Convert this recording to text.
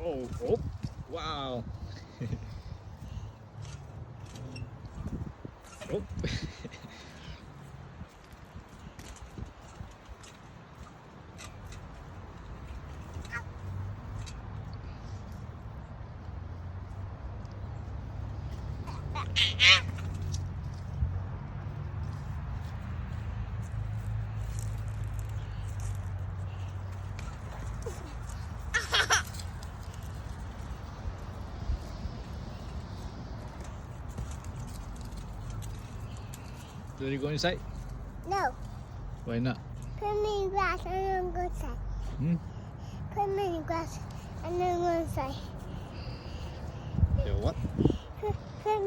Oh, wow. Oh. Do you go inside? No. Why not? Put me in grass and then go inside. Hmm? Put me in grass and then go inside.